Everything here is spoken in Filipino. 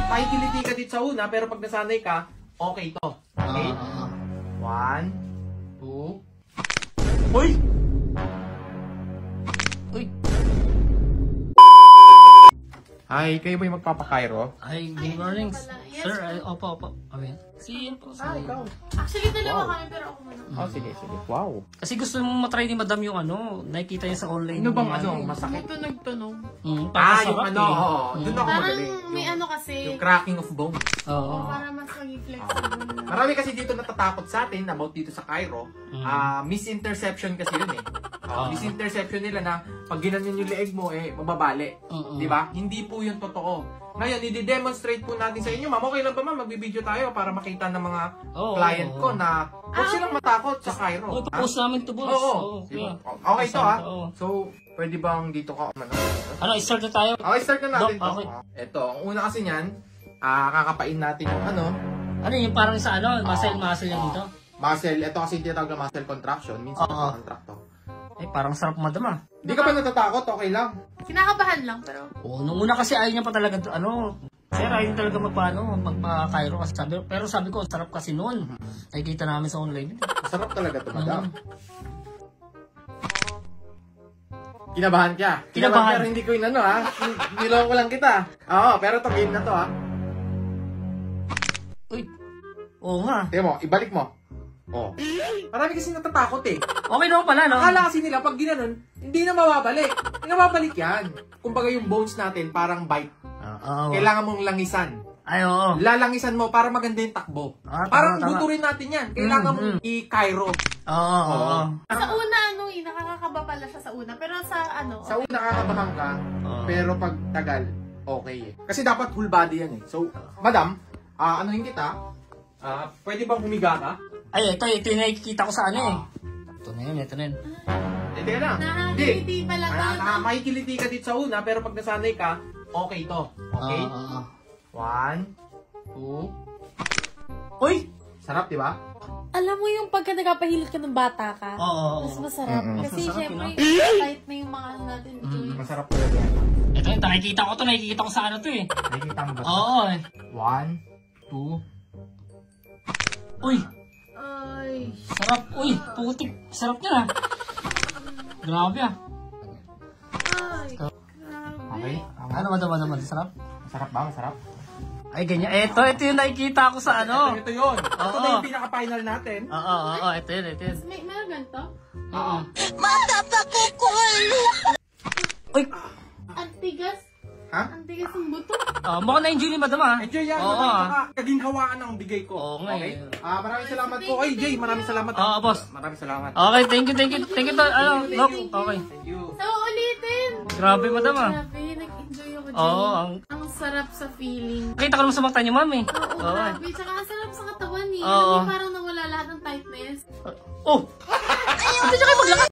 Makikiliti ka dito sa una, pero pag nasanay ka, okay to. Okay? 1, 2. Uy! Uy! Hi, kayo ba yung magpapakairo? Ay, good morning. Sir, opo. Okay. Si po. Ikaw. Actually, dalawa kami, pero ako muna. Oh, sige. Wow. Kasi gusto mong matry ni madam yung nakikita niya sa online. Ano bang masakit? Tunog-tunog. Yung Sarap doon ako Parang magaling. may kasi. Yung cracking of bone. Oo. Para mas maging flexible. Marami kasi dito natatakot sa atin about dito sa Cairo. Misinterception kasi yun eh. Misinterception nila na pag ginanon yung leeg mo mababali. Di ba? Hindi po yun totoo. Ngayon, i-demonstrate po natin sa inyo. Ma'am, okay lang ba ma'am? Magbibideo tayo para makita ng mga client ko na huwag silang matakot sa Cairo. Post namin to, boss. Oo. Okay to ha. So, pwede bang dito ka Start na tayo? Okay, start na natin to. Okay. Ito, ang una kasi niyan, kakapain natin yung Ano yung parang sa muscle yan dito? muscle. Ito kasi tinatawag na muscle contraction. Minsan contract to. Parang sarap madam Hindi ka ba natatakot? Okay lang. Kinakabahan lang, pero... Nung una kasi ayaw niya pa talaga, sir, ayaw talaga magpa-Cairo kasi sabi ko, sarap kasi noon. Nakikita namin sa online. Sarap talaga to, madam. Kinabahan ka. Pero hindi ko yun ha. Niloko lang kita. Oo, pero to game na to ha. Uy. Oo nga. Tingnan mo, ibalik mo. Oh. Marami kasi natatakot eh. Okay naman pala, no? Akala kasi nila pag ginanon, hindi na mawabalik. Hindi na mawabalik yan. Kumbaga yung bones natin parang bite. Kailangan mong langisan. Ay, oo. Lalangisan mo para maganda yung takbo. Parang buto rin natin yan. Kailangan mong i-Cairo. Oo. Sa una, nakakakaba pala siya sa una. Pero sa Sa una nakakabahan ka, pero pag tagal, okay eh. Kasi dapat full body yan eh. So, madam, anuhin kita. Pwede bang humiga ka? Ay, ito yung nakikita ko sa Ito na yun. Teka lang. Nakakiliti pala to. Makikiliti ka dito sa una, pero pag nasanay ka, okay to. Okay? 1, 2. Uy! Sarap, di ba? Alam mo yung pagka nagpapahilit ka ng bata ka, mas masarap. Kasi syempre, tight na yung mga natin. Masarap talaga yan. Ito yung nakikita ko sa Nakikita mo ba? Oo. 1, 2. Uy! Ay. Sarap. Uy, putik. Sarap niya Grabe Ay. Okay? Ano madam? Sarap? Masarap ba? Masarap? Ay, ganyan. Ito yung nakikita ko sa Ito yun. Ito na yung pinaka-final natin. Oo. Ito yun. Meron ganito? Oo. Uy! Ang tigas. Ha? Ang tigas ng buto. Mukhang na-enjoy ni madam Enjoy yan. Kaginhawaan ang bigay ko. Oo nga Okay? Maraming salamat po. Oy, Jay, maraming salamat. boss. Maraming salamat. Okay, thank you. Look, okay. Thank you. So, ulitin. Grabe, madam Grabe, nag-enjoy ako dyan. Oo. Ang sarap sa feeling. Kita ko naman sa mata niyo, ma'am Oo, grabe. Tsaka ang sarap sa katawan eh. Oo. Parang nawala lahat ng tightness. Oh! Hindi siya kayo maglakad.